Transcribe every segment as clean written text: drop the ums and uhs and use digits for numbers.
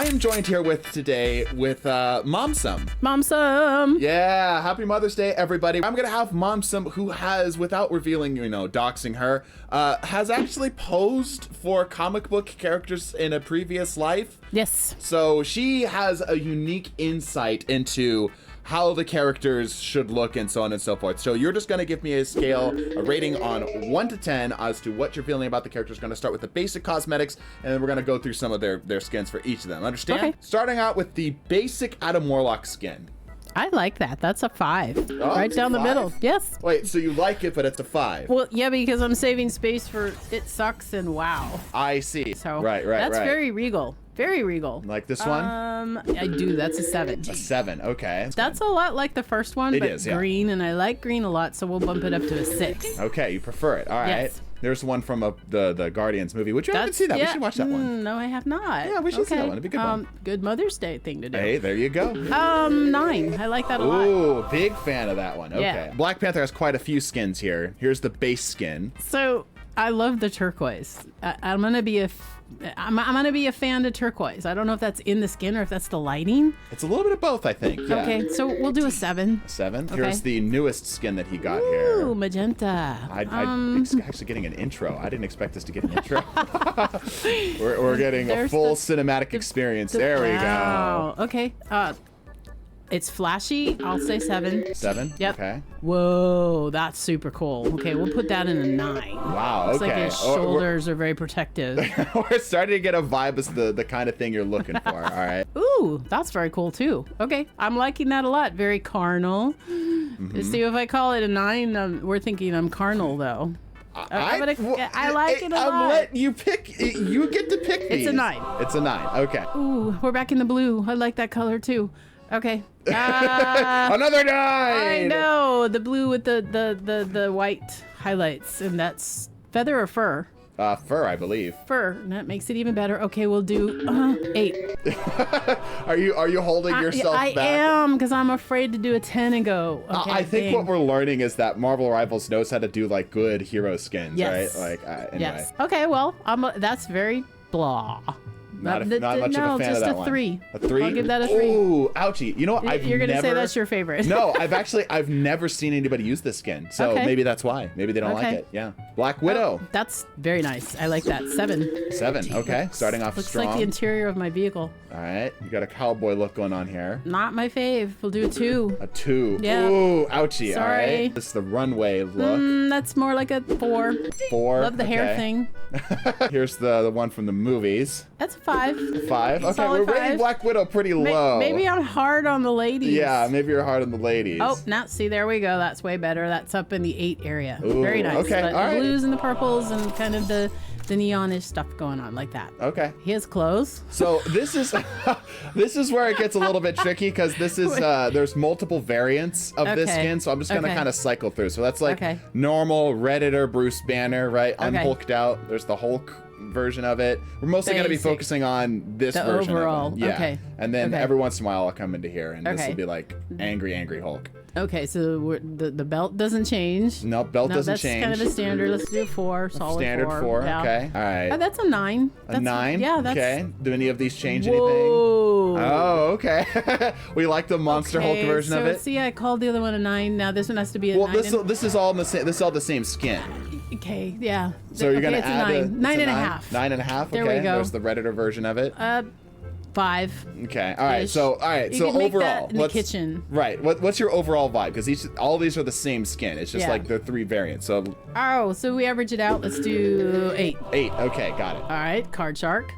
am joined here today with Momsum. Momsum. Yeah, happy Mother's Day, everybody. I'm gonna have Momsum, who has, without revealing, doxing her, has actually posed for comic book characters in a previous life. Yes. So she has a unique insight into how the characters should look and so on and so forth. So you're just going to give me a rating on 1 to 10 as to what you're feeling about the characters. Going to start with the basic cosmetics, and then we're going to go through some of their skins for each of them. Understand? Okay. Starting out with the basic Adam Warlock skin. I like that. That's a 5. Oh, right down the middle. Yes. Wait, so you like it, but it's a 5? Well, yeah, because I'm saving space for it sucks and wow. I see. So right. That's very regal. Very regal. Like this one? I do. That's a 7. A 7. Okay. That's a lot like the first one, it but is, yeah. Green, and I like green a lot, so we'll bump it up to a 6. Okay, you prefer it. All right. Yes. There's one from the Guardians movie, which you haven't seen that. Yeah. We should watch that one. No, I have not. Yeah, we should see that one. It'd be a good one. Good Mother's Day thing to do. Hey, there you go. 9. I like that a lot. Ooh, big fan of that one. Okay. Yeah. Black Panther has quite a few skins here. Here's the base skin. So I love the turquoise. I'm gonna be I'm gonna be a fan of turquoise. I don't know if that's in the skin or if that's the lighting. It's a little bit of both, I think. Yeah. Okay, so we'll do a 7. 7. Okay. Here's the newest skin that he got here. Ooh, magenta. I'm actually getting an intro. I didn't expect us to get an intro. we're getting a full cinematic experience. There we go. Okay. It's flashy. I'll say 7. 7? Yep. Okay. Whoa, that's super cool. Okay, we'll put that in a 9. Wow, Looks okay. like his shoulders are very protective. We're starting to get a vibe as the kind of thing you're looking for. All right. Ooh, that's very cool too. Okay, I'm liking that a lot. Very carnal. Let's see if I call it a 9. We're thinking I'm carnal though. I like it a lot. I'm letting you pick. You get to pick these. It's a 9. It's a 9. Okay. Ooh, we're back in the blue. I like that color too. Okay. Another 9. I know, the blue with the white highlights, and that's feather or fur. Fur, I believe. Fur, and that makes it even better. Okay, we'll do 8. Are you holding yourself back? I am, because I'm afraid to do a 10 and go. Okay, I think what we're learning is that Marvel Rivals knows how to do like good hero skins, yes. right? Like anyway. Yes. Okay, well, that's very blah. Not much of a fan of that one. No, just a 3. A 3? I'll give that a 3. Ooh, ouchie. You know what? You're going to say that's your favorite. No, I've never seen anybody use this skin. So maybe that's why. Maybe they don't like it. Yeah. Black Widow. That's very nice. I like that. 7. 7. Okay. Starting off strong. Looks like the interior of my vehicle. All right. You got a cowboy look going on here. Not my fave. We'll do a 2. A 2. Yeah. Ooh, ouchie. Sorry. All right. This is the runway look. That's more like a 4. 4. Love the hair thing. Here's the one from the movies. That's a 5. 5? Okay, Solid we're rating 5. Black Widow pretty low. Maybe I'm hard on the ladies. Yeah, maybe you're hard on the ladies. Oh, now see, there we go. That's way better. That's up in the 8 area. Ooh, very nice. okay, But all right. The blues and the purples and kind of the neonish stuff going on like that. Okay. His clothes. So this is where it gets a little bit tricky, because this is there's multiple variants of this skin, so I'm just gonna kind of cycle through. So that's like normal Redditor Bruce Banner, right? Unhulked out. There's the Hulk version of it. We're mostly going to be focusing on this version overall. of it. Yeah. Okay. And then every once in a while I'll come into here and this will be like angry Hulk. Okay, so the belt doesn't change. No, belt doesn't change. That's kind of a standard. Let's do 4. Solid standard 4. Yeah. Okay. All right. That's a 9. A 9? Yeah, that's... Okay. Do any of these change Whoa. anything? Oh, okay. We like the Monster Hulk version of it. See, I called the other one a 9. Now this one has to be a 9. Well, this is all the same. This is all the same skin. Okay, yeah. So you're gonna add a 9. 9.5. 9.5. Okay. There we go. There's the Redditor version of it. 5. Okay. All right. So overall, in the kitchen. Right. What's your overall vibe? Because all these are the same skin. It's just like they're 3 variants. So. Oh, so we average it out. Let's do 8. 8. Okay. Got it. All right. Card shark.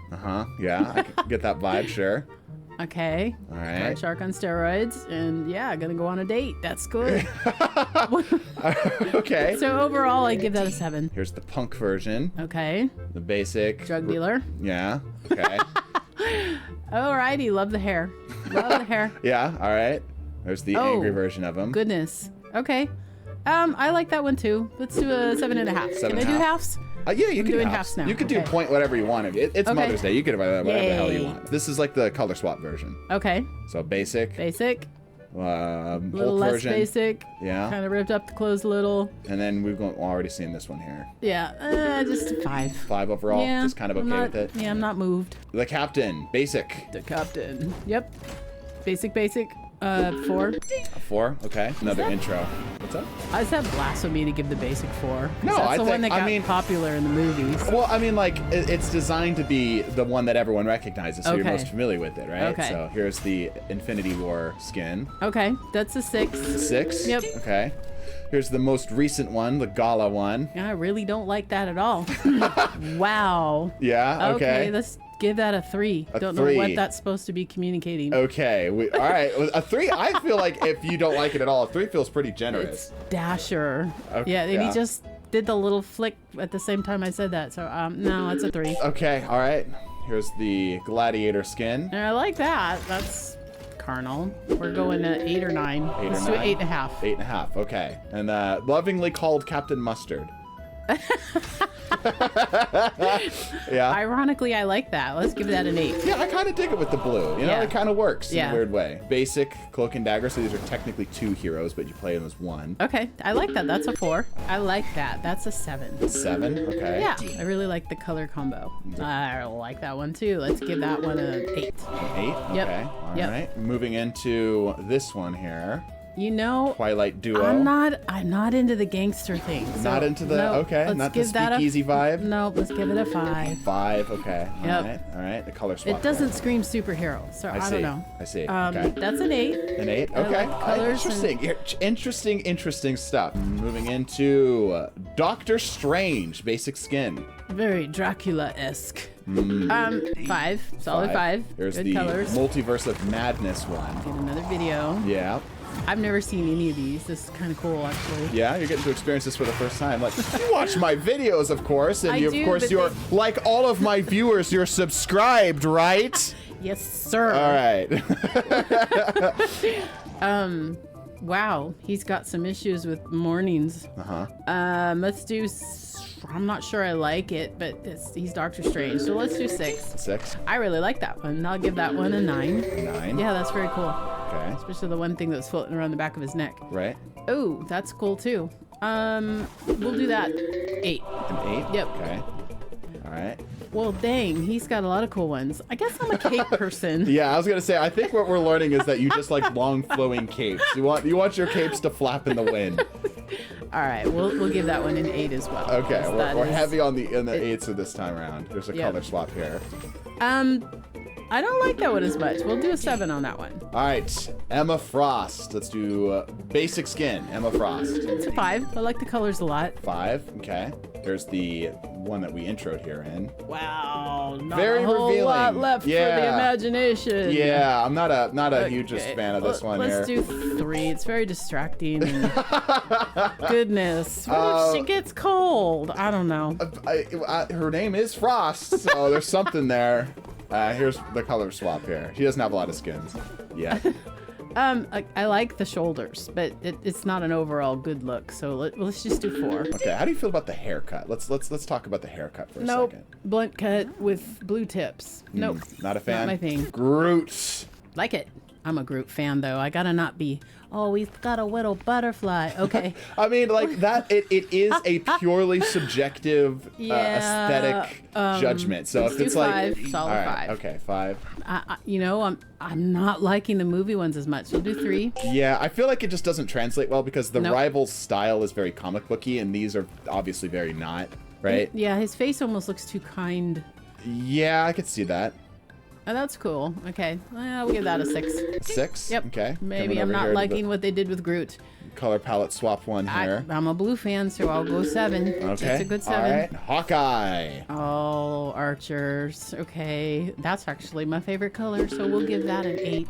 Yeah. I can get that vibe. Sure. Okay. All right. Card shark on steroids, and yeah, gonna go on a date. That's good. Okay. So overall, I give that a 7. Here's the punk version. Okay. The basic. Drug dealer. Yeah. Okay. Alrighty, love the hair. Love the hair. Yeah. All right. There's the angry version of him. Goodness. Okay. I like that one too. Let's do a 7.5. Can I do halves? Yeah, you can do halves now. You could do point whatever you want. It's Mother's Day. You can do whatever the hell you want. This is like the color swap version. Okay. So basic. Basic. little Hulk less version. basic. Yeah. Kind of ripped up the clothes a little. And then we've already seen this one here. Yeah, just a 5. 5 overall. Yeah, Just kind of I'm okay not- with it. Yeah, I'm not moved. The Captain, basic. The captain. Yep. Basic. 4. A 4. Okay. Another intro. What's up? Is that blasphemy to give the basic 4? 'Cause No, that's I the think- one that I got mean- popular in the movies. Well, I mean, like, it's designed to be the one that everyone recognizes, so you're Okay. most familiar with it, right? Okay. So here's the Infinity War skin. Okay, that's a 6. 6? Yep. Okay. Here's the most recent one, the Gala one. I really don't like that at all. Wow. Yeah, okay. Let's give that a 3. A Don't 3. know what that's supposed to be communicating. Okay, all right. A 3, I feel like if you don't like it at all, a 3 feels pretty generous. It's Dasher. Okay, yeah, and yeah. he just did the little flick at the same time I said that. So no, it's a 3. Okay, all right. Here's the Gladiator skin. And I like that. That's carnal. We're going to 8 or 9. 8 Let's or do 9? 8.5. 8.5, okay. And lovingly called Captain Mustard. Yeah. Ironically, I like that. Let's give that an 8. Yeah, I kind of dig it with the blue. You know, Yeah. it kind of works in Yeah. a weird way. Basic, Cloak and Dagger, so these are technically 2 heroes, but you play them as 1. Okay, I like that. That's a 4. I like that. That's a 7. 7, okay. Yeah, I really like the color combo. I like that one too. Let's give that one an 8. 8, Yep. okay. All Yep. right. Moving into this one here. You know, Twilight Duo. I'm not into the gangster thing. So Not into the, no, okay, let's not the give that speakeasy vibe? No, let's give it a 5. 5, okay. Yep. All right. The color swap. It doesn't scream superhero, so I see. don't know. I see. Okay. That's an 8. An 8? I Okay. like colors Interesting stuff. Moving into Doctor Strange, basic skin. Very Dracula-esque. 5. Solid 5. Here's Good the colors. Multiverse of Madness one. Get another video. Yeah. I've never seen any of these. This is kind of cool, actually. Yeah, you're getting to experience this for the first time. Like, you watch my videos, of course, and I you, do, of course, but you're like all of my viewers. You're subscribed, right? Yes, sir. All right. Wow, he's got some issues with mornings. Let's do. I'm not sure I like it, but he's Doctor Strange, so let's do 6. 6. I really like that one. I'll give that one a 9. 9. Yeah, that's very cool. Okay. Especially the one thing that was floating around the back of his neck. Right. Oh, that's cool too. We'll do that 8. An 8. Yep. Okay. All right. Well, dang, he's got a lot of cool ones. I guess I'm a cape person. Yeah, I was gonna say. I think what we're learning is that you just like long flowing capes. You want your capes to flap in the wind. All right, we'll give that one an 8 as well. Okay, because we're that is- heavy on the 8s of this time around. There's a Yep. color swap here. I don't like that one as much. We'll do a 7 on that one. All right, Emma Frost. Let's do basic skin. Emma Frost. It's a 5. I like the colors a lot. 5. Okay. There's the one that we introed here in. Wow, not Very a whole revealing. lot left for the Yeah. imagination. Yeah, I'm not a hugest Okay, fan of this one here. Let's do 3. It's very distracting. And goodness, what if she gets cold? I don't know. Her name is Frost, so there's something there. Here's the color swap here. She doesn't have a lot of skins. Yeah. I like the shoulders, but it's not an overall good look. So let's just do 4. Okay. How do you feel about the haircut? Let's talk about the haircut for a Nope. second. Blunt cut with blue tips. Nope. Not a fan. Not my thing. Groot. Like it. I'm a Groot fan, though. I gotta not be. Oh, he's got a little butterfly. Okay. I mean, like that. It is a purely subjective Yeah, aesthetic judgment. So let's if do it's like 5, solid all right, 5. okay, 5. I'm not liking the movie ones as much. We'll do 3. Yeah, I feel like it just doesn't translate well because the Nope. rival's style is very comic booky, and these are obviously very not. Right? Yeah, his face almost looks too kind. Yeah, I could see that. Oh, that's cool. Okay, well, we'll give that a 6. 6. Yep. Okay. Maybe Coming I'm over not here to liking what they did with Groot. the color palette swap one here. I'm a blue fan, so I'll go 7. Okay. That's a good 7. All right. Hawkeye. Oh, archers. Okay, that's actually my favorite color, so we'll give that an 8.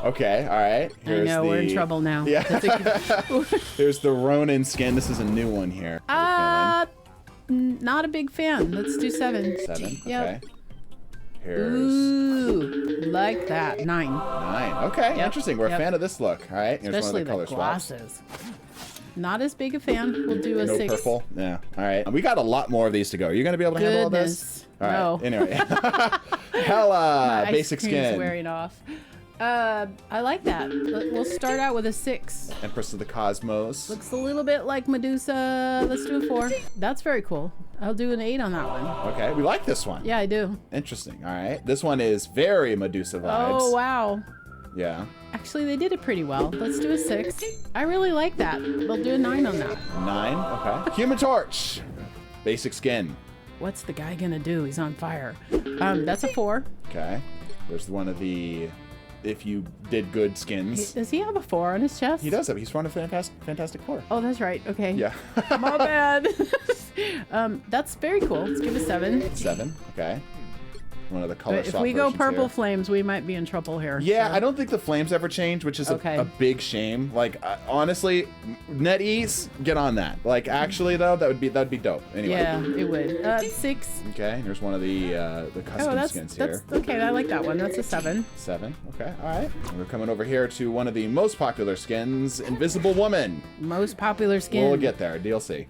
Okay. All right. I know, we're in trouble now. Yeah. That's a- Here's the Ronin skin. This is a new one here. Not a big fan. Let's do 7. 7. Yep. Okay. Here's Ooh, like that. 9. 9. Okay. Yep, Interesting. We're yep. a fan of this look. All right. Here's Especially one of the color the swaps. glasses. Not as big a fan. We'll do a No 6. purple. Yeah. All right. We got a lot more of these to go. Are you gonna be able to handle all this? Goodness. All right. No. Anyway. Hela. My Basic ice cream's skin. wearing off. I like that. We'll start out with a 6. Empress of the Cosmos. Looks a little bit like Medusa. Let's do a 4. That's very cool. I'll do an 8 on that one. Okay, we like this one. Yeah, I do. Interesting. All right. This one is very Medusa vibes. Oh, wow. Yeah. Actually, they did it pretty well. Let's do a 6. I really like that. We'll do a 9 on that. 9. Okay. Human Torch. Basic skin. What's the guy gonna do? He's on fire. That's a 4. Okay. There's one of the if you did good skins. Does he have a 4 on his chest? He does have. He's one of Fantastic Four. Oh, that's right. Okay. Yeah. My bad. That's very cool. Let's give it a 7. 7. Okay. One of the color If swap we go versions purple here. flames, we might be in trouble here. Yeah, so. I don't think the flames ever change, which is Okay. a big shame. Like honestly, NetEase, get on that. Like actually though, that'd be dope. Anyway. Yeah, it would. 6. Okay, here's one of the custom skins here. That's okay. I like that one. That's a 7. 7. Okay, all right. And we're coming over here to one of the most popular skins, Invisible Woman. Most popular skin. We'll get there. DLC.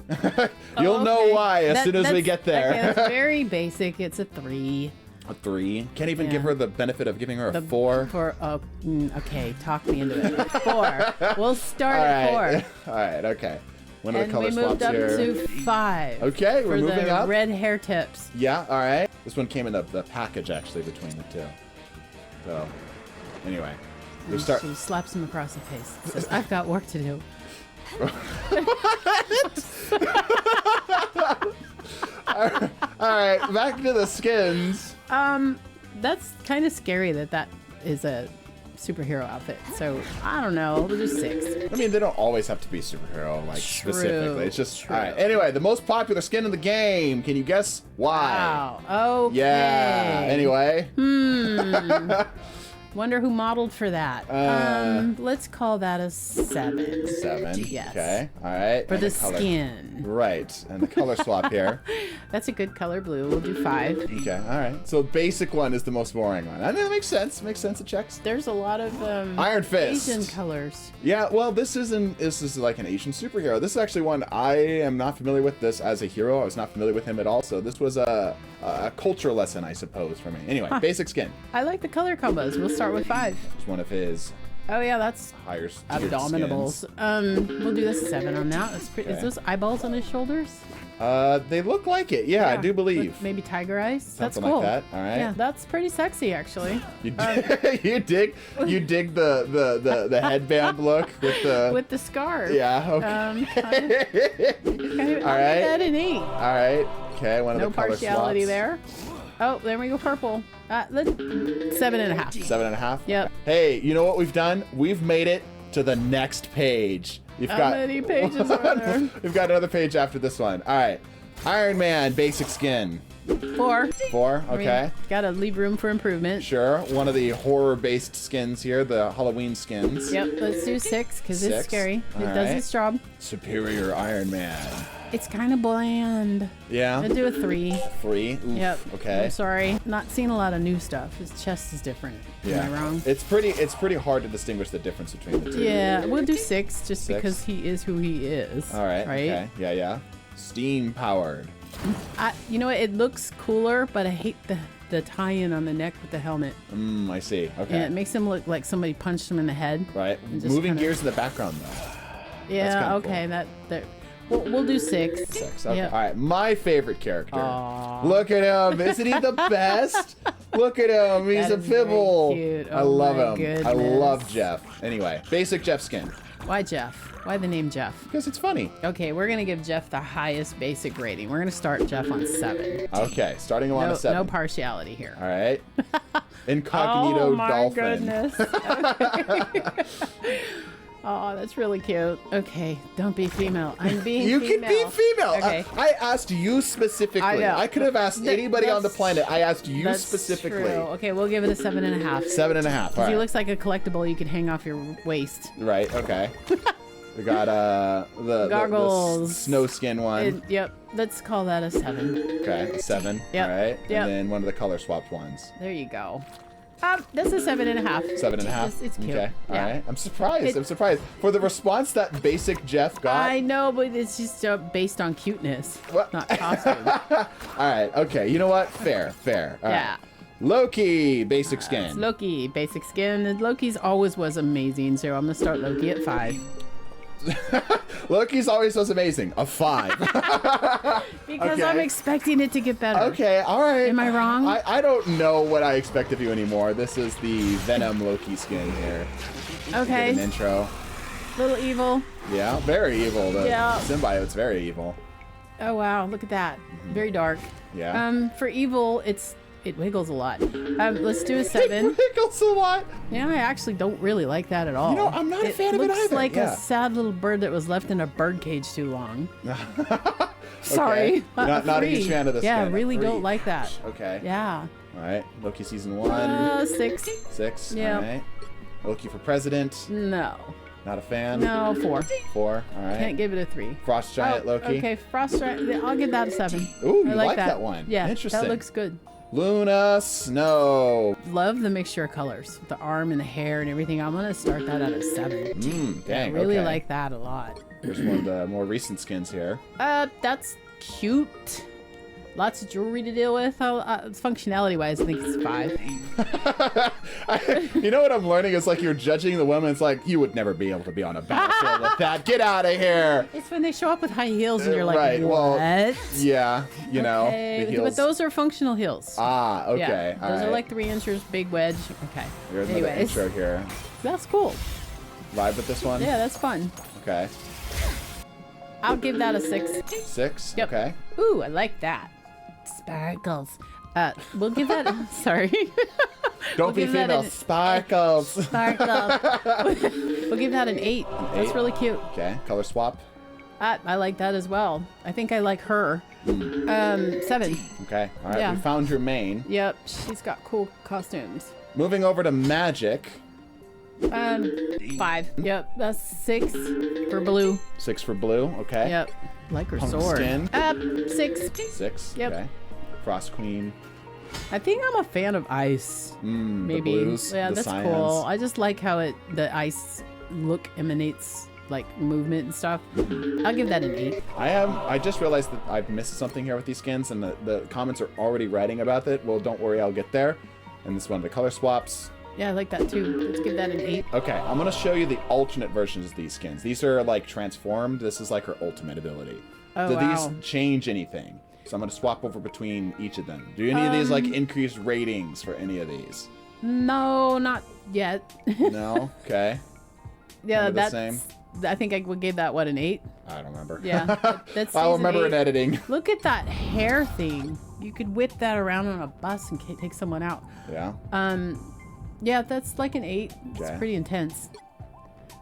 You'll know why as soon as we get there. Okay, that's very basic. It's a 3. A 3. Can't even Yeah. give her the benefit of giving her a 4. Okay, talk me into it. 4. We'll start All at right. 4. All right. Okay. One of the And color we moved swaps up here. to 5. Okay, we're for moving the up. red hair tips. Yeah. All right. This one came in the package actually between the two. So, anyway, we start. She slaps him across the face. Says, "I've got work to do." All right. Back to the skins. That's kind of scary that is a superhero outfit. So I don't know. We'll do 6. I mean, they don't always have to be superhero, like True, specifically. It's just true. all right. Anyway, the most popular skin in the game. Can you guess why? Wow. Okay. Yeah. Anyway. Wonder who modeled for that. Let's call that a 7. 7. Yes. Okay. All right. For And the color. skin. Right. And the color swap here. That's a good color blue. We'll do 5. Okay. All right. So basic one is the most boring one. I mean, that makes sense. Makes sense. It checks. There's a lot of Iron Fist. Asian colors. Yeah. Well, this is like an Asian superhero. This is actually one I am not familiar with. This as a hero, I was not familiar with him at all. So this was a culture lesson, I suppose, for me. Anyway, basic skin. I like the color combos. We'll start with 5. It's one of his Oh yeah, that's higher abdominables. We'll do the 7 on that. That's pretty. Okay. Is those eyeballs on his shoulders? They look like it. Yeah, I do believe. With maybe tiger eyes. Something That's cool. like that. All right. Yeah, that's pretty sexy actually. You dig the headband look with the With the scarf. yeah. Okay. All All right. That an 8. All right. Okay. One of No the color partiality swaps. there. Oh, there we go. Purple. 7.5. 7.5. Yep. Hey, you know what we've done? We've made it to the next page. How many pages are there? We've got another page after this one. All right. Iron Man basic skin. 4. 4. Okay. Gotta leave room for improvement. Sure. One of the horror-based skins here, the Halloween skins. Yep. Let's do 6 because it's 6. scary. All It does right. its job. Superior Iron Man. It's kind of bland. Yeah. I'd do a 3. 3. Oof. Yep. Okay. I'm sorry. Not seeing a lot of new stuff. His chest is different. Yeah. Am I wrong? It's pretty hard to distinguish the difference between the two. Yeah. We'll do 6 just 6? because he is who he is. All right. Right. Okay. Yeah. Yeah. Steam powered. You know what? It looks cooler, but I hate the tie-in on the neck with the helmet. I see. Okay. Yeah, it makes him look like somebody punched him in the head. Right. And just Moving kinda- gears in the background though. Yeah. kinda Okay. cool. That. We'll do 6. 6. Okay. Yep. All right. My favorite character. Aw. Look at him. Isn't he the best? Look at him. He's That a is very pibble. cute. I Oh love my him. I goodness. love Jeff. Anyway, basic Jeff skin. Why Jeff? Why the name Jeff? Because it's funny. Okay, we're gonna give Jeff the highest basic rating. We're gonna start Jeff on 7. Okay. Starting him on No, a 7. no partiality here. All right. Incognito Oh my dolphin. goodness. Okay. Oh, that's really cute. Okay, don't be female. I'm being You female. can be female. Okay. I asked you specifically. I know. I could have asked anybody on the That's- planet. I asked you That's specifically. True. Okay, we'll give it a 7.5. 7.5. All He right. looks like a collectible you could hang off your waist. Right. Okay. We got the Goggles. snow skin one. Yep. Let's call that a 7. Okay. A 7. Yep. All right. Yep. And then one of the color swapped ones. There you go. That's a 7.5. 7.5. It's cute. Okay. All Yeah. right. I'm surprised. I'm surprised for the response that basic Jeff got. I know, but it's just based on cuteness, What? not costume. All right. Okay. You know what? Fair. All right. Yeah. Loki, basic skin. It's Loki, basic skin. And Loki's always was amazing, so I'm gonna start Loki at 5. Loki's always was amazing. A 5. Because Okay. I'm expecting it to get better. Okay, all right. Am I wrong? I don't know what I expect of you anymore. This is the Venom Loki skin here. Okay. Get an intro. Little evil. Yeah, very evil. The Yeah. symbiote's very evil. Oh wow, look at that. Very dark. Yeah. For evil, it wiggles a lot. Let's do a 7. It wiggles a lot. Yeah, I actually don't really like that at all. You know, I'm not a fan of it looks either, like yeah. a sad little bird that was left in a bird cage too long. Sorry. Not a huge fan of this Yeah, skin. really Three. don't like that. Okay. Yeah. All right. Loki season 1. 6. 6. Yeah. All right. Loki for president. No. Not a fan. No, 4. 4. All right. Can't give it a 3. Frost giant Loki. Okay, Frost Giant. I'll give that a 7. Ooh, you I like that one. Yeah, Interesting. that looks good. Luna Snow. Love the mixture of colors, the arm and the hair and everything. I'm gonna start that at a 7. Dang. I really okay. like that a lot. Here's one of the more recent skins here. That's cute. Lots of jewelry to deal with. Functionality wise, I think it's 5. You know what I'm learning is like you're judging the women. It's like you would never be able to be on a battlefield with that. Get out of here. It's when they show up with high heels and you're like, Right, what? well, Yeah, you know, Okay, the heels. but those are functional heels. Ah, okay. Yeah, all those are right. like 3 inches, big wedge. Okay. Here's another Anyways, intro here. that's cool. Vibe with this one? Yeah, that's fun. Okay. I'll give that a 6. 6? Yep. Okay. Ooh, I like that. Sparkles. We'll give that. Sorry. Don't be give that female. an- Sparkles. Sparkles. We'll give that an 8. That's really cute. Okay. Color swap. I like that as well. I think I like her. 7. Okay. All right. Yeah. We found your main. Yep, she's got cool costumes. Moving over to Magik. 5. Yep, that's 6 for blue. 6 for blue. Okay. Yep, like her Punk sword. skin. 6. 6. Yep. Okay. Frost Queen. I think I'm a fan of ice. Maybe. The blues. Yeah, the that's cyans. cool. I just like how the ice look emanates like movement and stuff. I'll give that an 8. I just realized that I've missed something here with these skins, and the comments are already writing about it. Well, don't worry, I'll get there. And this one, the color swaps. Yeah, I like that too. Let's give that an 8. Okay, I'm gonna show you the alternate versions of these skins. These are like transformed. This is like her ultimate ability. Oh, Do wow. these change anything? So I'm gonna swap over between each of them. Do any of these like increase ratings for any of these? No, not yet. No. Okay. Yeah, Kind of the that's. same? I think I would give that what, an 8. I don't remember. Yeah, that's. I'll season remember 8. in editing. Look at that hair thing. You could whip that around on a bus and take someone out. Yeah. Yeah, that's like an 8. It's Okay. pretty intense.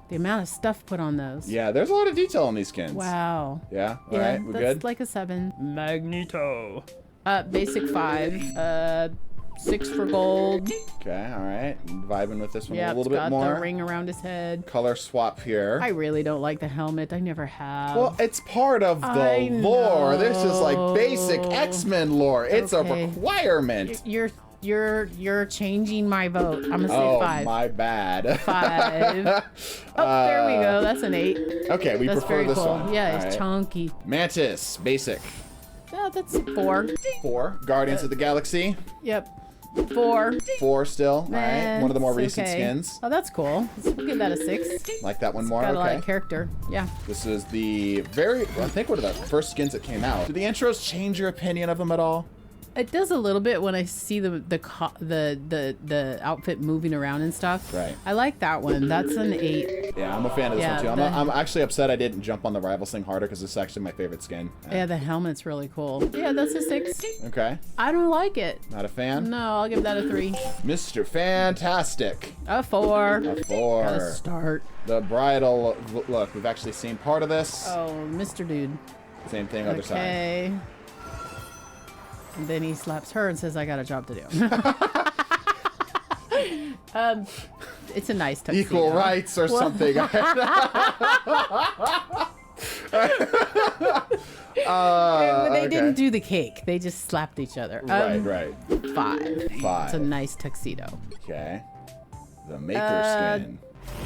The amount of stuff put on those. Yeah. There's a lot of detail on these skins. Wow. Yeah. All Yeah, right. We that's good? like a 7. Magneto. Basic 5. 6 for gold. Okay. All right. Vibing with this one Yeah, a little it's bit got more. the ring around his head. Color swap here. I really don't like the helmet. I never have. Well, it's part of the I lore. This is like know. basic X-Men lore. It's Okay. a requirement. You're changing my vote. I'm gonna say Oh, 5. my bad. 5. Oh, there we go. That's an 8. Okay, we That's prefer very this cool. one. Yeah, All it's right. chunky. Mantis, basic. Yeah, that's 4. 4. Guardians of the Galaxy. Yep. 4. 4 still. All right. One of the more It's recent okay. skins. Oh, that's cool. We'll give that a 6. Like that one more. Got a lot Okay. of character. Yeah. This is the I think one of the first skins that came out. Do the intros change your opinion of them at all? It does a little bit when I see the outfit moving around and stuff. Right. I like that one. That's an 8. Yeah, I'm a fan of this Yeah, one too. the- I'm actually upset I didn't jump on the rival thing harder because it's actually my favorite skin. Yeah, the helmet's really cool. Yeah, that's a 6. Okay. I don't like it. Not a fan? No, I'll give that a 3. Mr. Fantastic. A 4. A 4. Gotta start. The bridal look. We've actually seen part of this. Oh, Mr. Dude. Same thing, other side. Okay. And then he slaps her and says, I got a job to do. It's a nice tuxedo. Equal rights or something. They Okay. didn't do the cake. They just slapped each other. Right. 5. 5. It's a nice tuxedo. Okay. The Maker skin.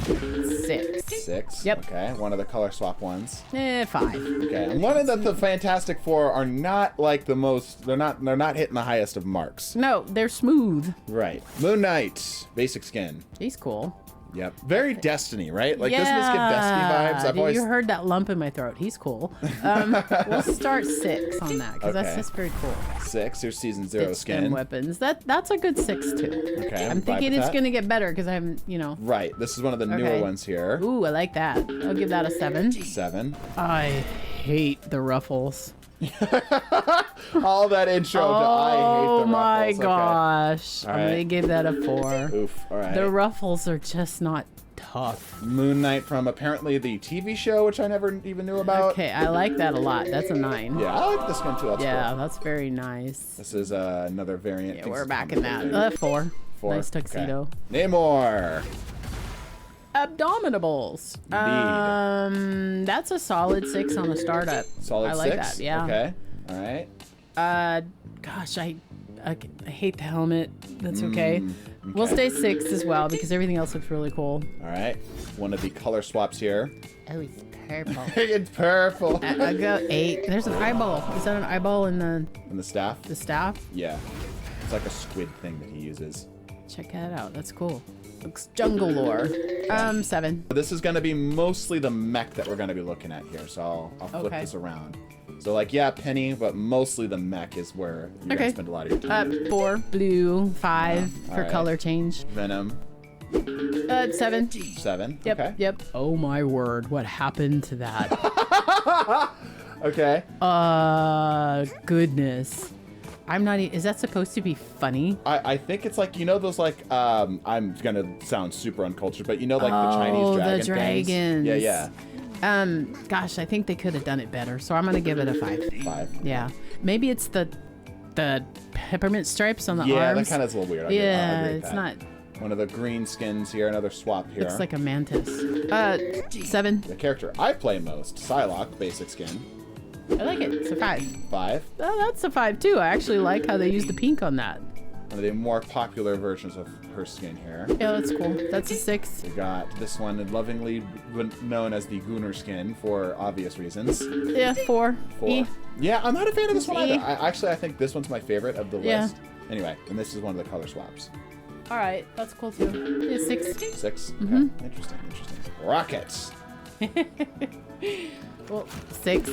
6. 6. Yep. Okay. One of the color swap ones. 5. Okay. And one of the Fantastic Four are not like the most. They're not hitting the highest of marks. No, they're smooth. Right. Moon Knight, basic skin. He's cool. Yep. Very Destiny, right? Like yeah. doesn't this give Destiny vibes? You heard that lump in my throat. He's cool. We'll start 6 on that because that's just very cool. 6. Here's season 0 skin. And weapons. That's a good 6 too. Okay. I'm thinking it's gonna get better because I haven't, Right. This is one of the newer ones here. Ooh, I like that. I'll give that a 7. 7. I hate the ruffles. All that intro to I hate the ruffles. Oh my Okay. gosh. All I'm right. gonna give that a 4. Oof. All right. The ruffles are just not tough. Moon Knight from apparently the TV show, which I never even knew about. Okay, I like that a lot. That's a 9. Yeah, I like this one too. That's yeah, cool. that's very nice. This is another variant. Yeah, we're back in that. 4. 4. Nice tuxedo. Okay. Namor. Abdominables. Indeed. That's a solid 6 on the startup. Solid 6? I like that, yeah. Okay. All right. Gosh, I hate the helmet. That's okay. We'll stay 6 as well because everything else looks really cool. All right. One of the color swaps here. Oh, it's purple. It's purple. I go 8. There's an eyeball. Is that an eyeball in the And the staff? the staff? Yeah. It's like a squid thing that he uses. Check that out. That's cool. Looks jungle lore. 7. This is going to be mostly the mech that we're going to be looking at here, so I'll flip this around. So, like, yeah, Penny, but mostly the mech is where you're going to spend a lot of your time. 4. Blue. 5 for right. color change. Venom. 7. 7. Yep. Okay. Yep. Oh my word! What happened to that? Okay. Goodness. I'm not. Is that supposed to be funny? I think it's like, those like, I'm going to sound super uncultured, but like the Chinese dragon the dragons. things? Yeah, yeah. Gosh, I think they could have done it better. So I'm gonna give it a 5. 5. Yeah. Maybe it's the peppermint stripes on the Yeah, arms. that kind of is a little weird. I agree with it's that. not. One of the green skins here, another swap here. Looks like a mantis. 7. The character I play most, Psylocke, basic skin. I like it. It's a 5. 5. Oh, that's a 5 too. I actually like how they use the pink on that. One of the more popular versions of her skin here. Yeah, that's cool. That's a 6. We got this one lovingly known as the Gooner skin for obvious reasons. Yeah, 4. 4. E. Yeah, I'm not a fan of this one E. either. I think this one's my favorite of the Yeah. list. Anyway, and this is one of the color swaps. All right, that's cool too. Yeah, 6. 6? Okay. Interesting. Rockets. Well, 6.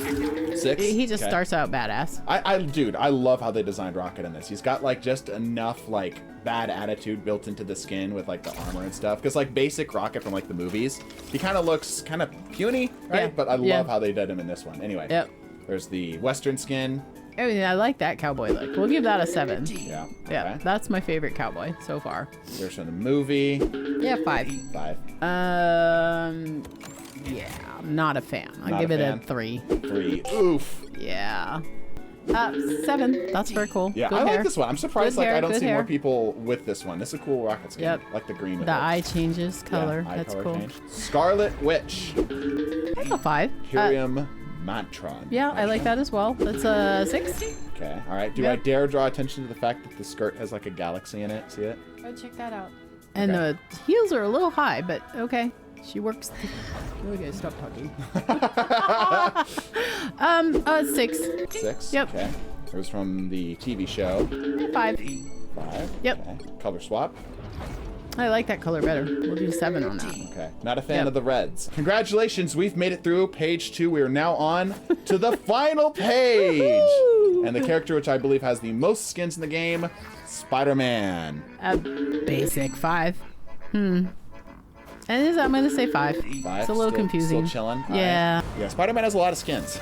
6? He just starts out badass. Dude, I love how they designed Rocket in this. He's got like just enough like bad attitude built into the skin with like the armor and stuff. Because like basic Rocket from like the movies, he kind of looks kind of puny, right? Yeah. But I love how they did him in this one. Anyway, Yep. there's the Western skin. I mean, I like that cowboy look. We'll give that a 7. Yeah. Yeah, Okay. that's my favorite cowboy so far. There's from the movie. Yeah, 5. 5. Yeah, I'm not a fan. I'll Not give a it fan. a 3. 3. Oof. Yeah. 7. That's very cool. Yeah, Good I hair. like this one. I'm surprised Good like hair, I don't good see hair. more people with this one. This is a cool Rocket skin. Yep. Like the green with The it. eye changes color. Yeah, eye That's color cool. change. Scarlet Witch. That's a 5. Helium Mantron. Yeah, I like that as well. That's a 6. Okay, all right. Do Yeah. I dare draw attention to the fact that the skirt has like a galaxy in it? See it? Go check that out. And Okay. the heels are a little high, but okay. She works. Okay, stop talking. 6. 6? Yep. Okay. It was from the TV show. 5. 5? Yep. Okay. Color swap. I like that color better. We'll do 7 on that. Okay. Not a fan Yep. of the reds. Congratulations, we've made it through page 2. We are now on to the final page. Woo-hoo! And the character which I believe has the most skins in the game, Spider-Man. A basic 5. And I'm going to say 5. 5. It's a little Still confusing. chilling. All Yeah. right. Yeah, Spider-Man has a lot of skins.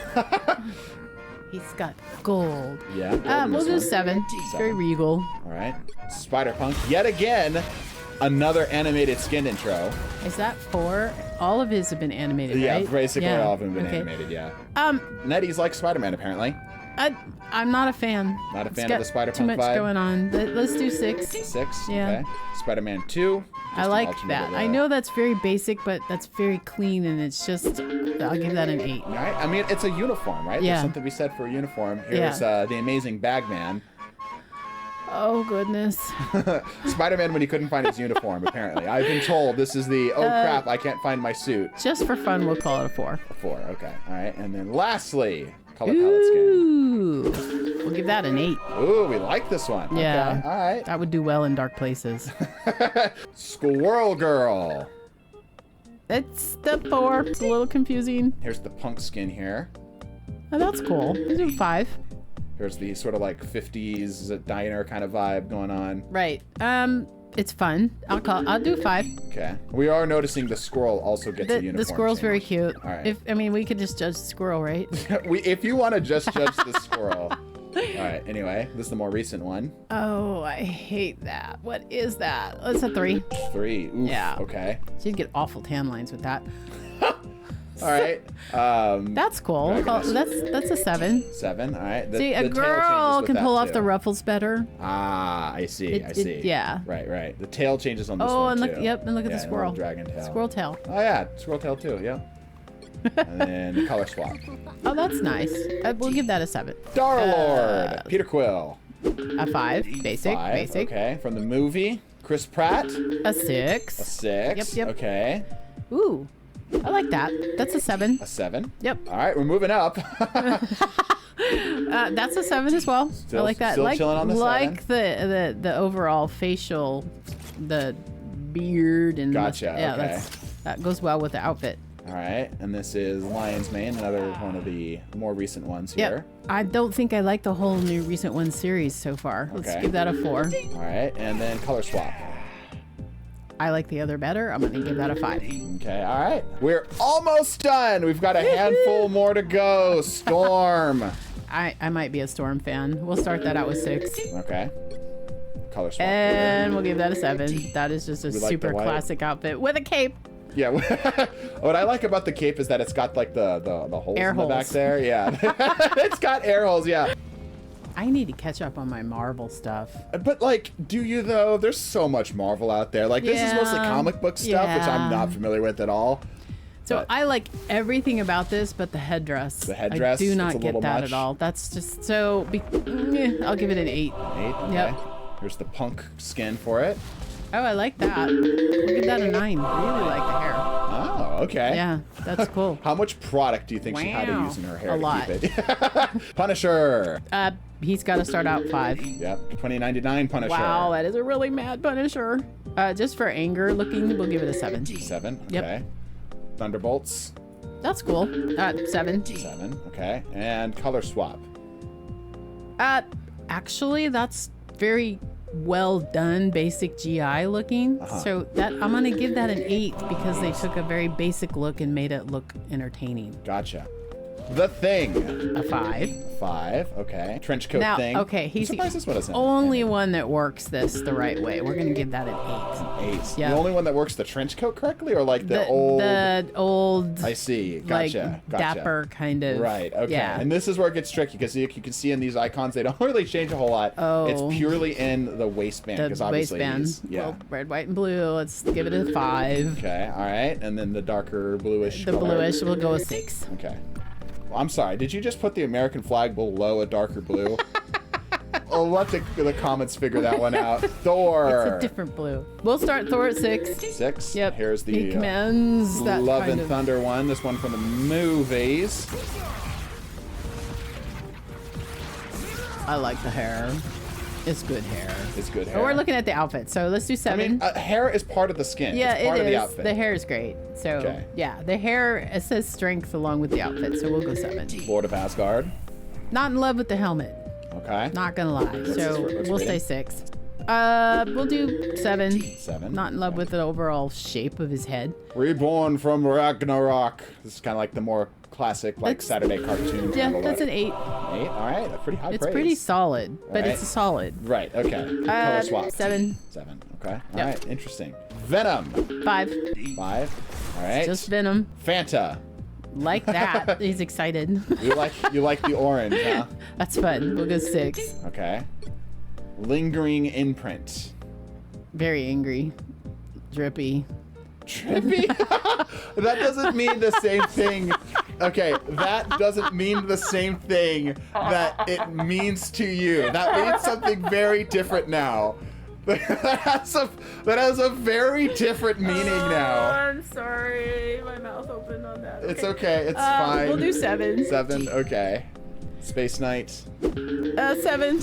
He's got gold. Yeah. gold in We'll this do one. 7. Very regal. All right. Spider-Punk, yet again, another animated skin intro. Is that 4? All of his have been animated, Yeah, right? basically Yeah. all of them have been Okay. animated, yeah. Um, Nettie's like Spider-Man, apparently. I'm not a fan. Not a It's fan got of the Spider-Punk Too much vibe? going on. Let's do 6. 6? Yeah. Okay. Spider-Man 2. I just an like alternate that. of, I know that's very basic, but that's very clean, and it's just. I'll give that an 8. Right? I mean, it's a uniform, right? Yeah. There's something to be said for a uniform. Here's the amazing Bagman. Oh, goodness. Spider-Man when he couldn't find his uniform, apparently. I've been told this is the, oh crap, I can't find my suit. Just for fun, we'll call it a 4. A 4, okay. All right, and then lastly, color palette skin. Ooh. We'll give that an 8. Ooh, we like this one. Yeah. Okay, all right. That would do well in dark places. Squirrel Girl. It's the 4. It's a little confusing. Here's the punk skin here. Oh, that's cool. We'll do 5. Here's the sort of like 50s diner kind of vibe going on. Right. It's fun. I'll do 5. Okay. We are noticing the squirrel also gets a uniform The squirrel's change. very cute. All right. We could just judge the squirrel, right? If you want to just judge the squirrel. All right. Anyway, this is the more recent one. Oh, I hate that. What is that? It's a 3. 3. Oof. Yeah. Okay. She'd get awful tan lines with that. All right. That's cool. That's a 7. 7. All right. See, the a tail girl changes with can that, pull off too. the ruffles better. Ah, I see. I see. Yeah. Right. The tail changes on this Oh, one and look, too. yep, and look at the Yeah, squirrel. Dragon tail. Squirrel tail. Oh yeah, squirrel tail too. Yeah. And then the color swap. Oh, that's nice. We'll give that a 7. Star-Lord. Peter Quill. A 5. Basic. 5. Basic. Okay. From the movie, Chris Pratt. A 6. A 6. Yep. Okay. Ooh, I like that. That's a 7. A 7. Yep. All right, we're moving up. That's a 7 as well. I like that. Still like chilling on the 7. The overall facial, the beard and Gotcha, yeah, okay. that goes well with the outfit. All right, and this is Lion's Mane, another one of the more recent ones here. Yep. I don't think I like the whole new recent one series so far. Let's Okay. give that a 4. All right, and then color swap. I like the other better. I'm gonna give that a 5. Okay, all right. We're almost done. We've got a handful more to go. Storm. I might be a Storm fan. We'll start that out with 6. Okay. Color swap. And we'll give that a 7. That is just a We like super the white. classic outfit with a cape. Yeah. What I like about the cape is that it's got like the holes Air in the back holes. there. Yeah. It's got air holes. Yeah. I need to catch up on my Marvel stuff. But like, do you though? There's so much Marvel out there. Like this is mostly Yeah. comic book stuff, which I'm Yeah. not familiar with at all. So But- I like everything about this, but the headdress. The headdress, I do it's not a get little that much. at all. That's just so. I'll give it an 8. 8. Okay. Yep. Here's the punk skin for it. Oh, I like that. We'll give that a 9. I really like the hair. Oh, okay. Yeah, that's cool. How much product do you think she had to Wow. use in her hair A to lot. keep it? Punisher. He's got to start out 5. Yep. 2099 Punisher. Wow, that is a really mad Punisher. Just for anger looking, we'll give it a 7. 7. Yep. Okay. Thunderbolts. That's cool. 7. 7. Okay. And color swap. Actually, that's very well done, basic GI looking. So that I'm gonna give that an 8 because they took a very basic look and made it look entertaining. Gotcha. The Thing. A 5. 5. Okay. Trench coat Now, thing. okay, he's I'm surprised this one doesn't. only one that works this the right way. We're gonna give that an 8. 8. Yeah. The only one that works the trench coat correctly, or like the old. The old. I see. Like Gotcha. dapper kind of. Right. Okay. Yeah. And this is where it gets tricky because you can see in these icons they don't really change a whole lot. Oh. It's purely in the waistband because the obviously waistband. he's- yeah. Well, red, white, and blue. Let's give it a 5. Okay. All right. And then the darker bluish. The color. bluish, we'll go with 6. Okay. Well, I'm sorry. Did you just put the American flag below a darker blue? I'll let the comments figure that one out. Thor. It's a different blue. We'll start Thor at 6. 6. Yep. Here's He the commands that Love kind and of. Thunder one. This one from the movies. I like the hair. It's good hair. It's good hair. But we're looking at the outfit, so let's do I 7. mean, hair is part of the skin. yeah, it's part it of the is. outfit. The hair is great. So Okay. yeah, the hair it says strength along with the outfit, so we'll go 7. Lord of Asgard. Not in love with the helmet. Okay. Not gonna lie. So what's we'll rating? say 6. We'll do 7. 7. Not in love with the overall shape of his head. Reborn from Ragnarok. This is kind of like the more classic, like That's- Saturday cartoon. Yeah, kind of that's look. an 8. 8. All right. A pretty high It's praise. pretty solid, but Alright. it's a solid. Right. Okay. Color swap. 7. 7. Okay. All Yep. right. Interesting. Venom. 5. 5. All right. Just Venom. Fanta. Like that. He's excited. You like the orange, huh? That's fun. We'll go 6. Okay. Lingering imprint. Very angry. Drippy. Trippy. That doesn't mean the same thing Okay, that doesn't mean the same thing that it means to you. That means something very different now. that has a very different meaning now. I'm sorry. My mouth opened on that. It's okay. It's fine. We'll do 7. 7, okay. Space Knight. 7.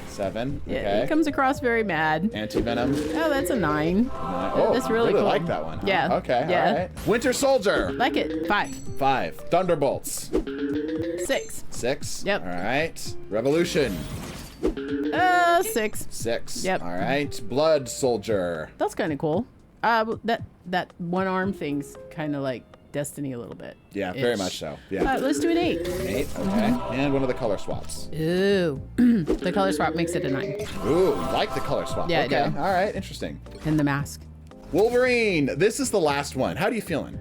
7, okay. Yeah, it comes across very mad. Anti-Venom. Oh, that's a 9. Oh, that's really cool. like that one. Huh? Yeah. Okay, Yeah. all right. Winter Soldier. Like it. 5. 5. Thunderbolts. 6. 6. Yep. All right. Revolution. 6. 6. Yep. All right. Blood Soldier. That's kind of cool. That one arm thing's kind of like Destiny a little bit. Yeah, very much so. Yeah. Let's do an 8. 8. Okay. And one of the color swaps. Ooh. The color swap makes it a 9. Ooh, like the color swap. Yeah, I okay. do. All right. Interesting. And the mask. Wolverine. This is the last one. How are you feeling?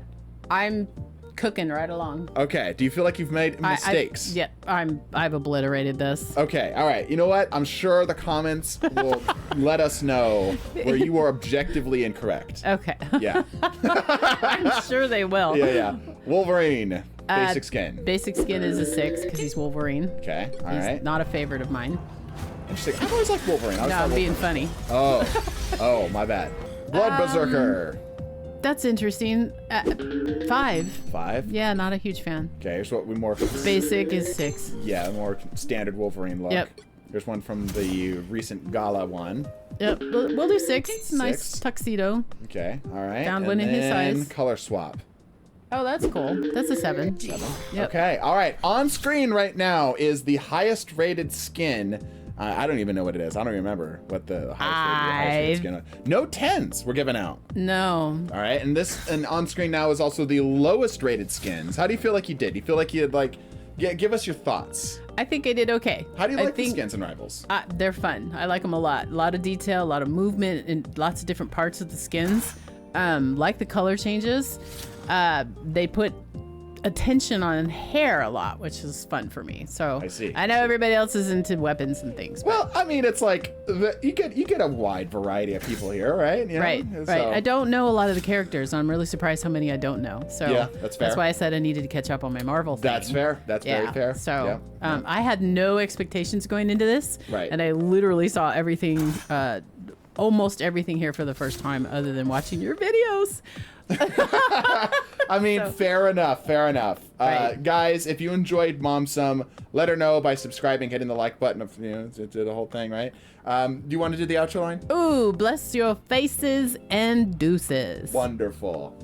I'm cooking right along. Okay. Do you feel like you've made mistakes? I've obliterated this. Okay, all right. You know what? I'm sure the comments will let us know where you are objectively incorrect. Okay. Yeah. I'm sure they will. Yeah. Wolverine. Basic skin. Basic skin is a 6 because he's Wolverine. Okay, all He's right. not a favorite of mine. Interesting. I've always liked Wolverine. No, I'm being funny. Oh, my bad. Blood Berserker. That's interesting. 5. 5. Yeah, not a huge fan. Okay, here's what we more. Basic is 6. Yeah, more standard Wolverine look. Yep. There's one from the recent Gala one. Yep, we'll do 6. It's a nice tuxedo. Okay, all right. Found one in his size. Color swap. Oh, that's cool. That's a 7. 7. Yep. Okay, all right. On screen right now is the highest rated skin. I don't even know what it is. I don't remember what the highest rated skin was. No 10s were given out. No. All right, and on screen now is also the lowest rated skins. How do you feel like you did? You feel like you had give us your thoughts. I think I did okay. How do you like the skins and Rivals? They're fun. I like them a lot. A lot of detail, a lot of movement, and lots of different parts of the skins. Like the color changes. They put attention on hair a lot, which is fun for me. So I see. I know everybody else is into weapons and things. Well, I mean, it's like you get a wide variety of people here, right? You know? Right. So, I don't know a lot of the characters. I'm really surprised how many I don't know. So yeah, that's fair. That's why I said I needed to catch up on my Marvel thing. That's fair. That's very fair. So yeah. I had no expectations going into this. Right. And I literally saw everything, almost everything here for the first time other than watching your videos. I mean, fair enough. Right. Guys, if you enjoyed Mom Some, let her know by subscribing, hitting the like button, to the whole thing, right? Do you want to do the outro line? Ooh, bless your faces and deuces. Wonderful.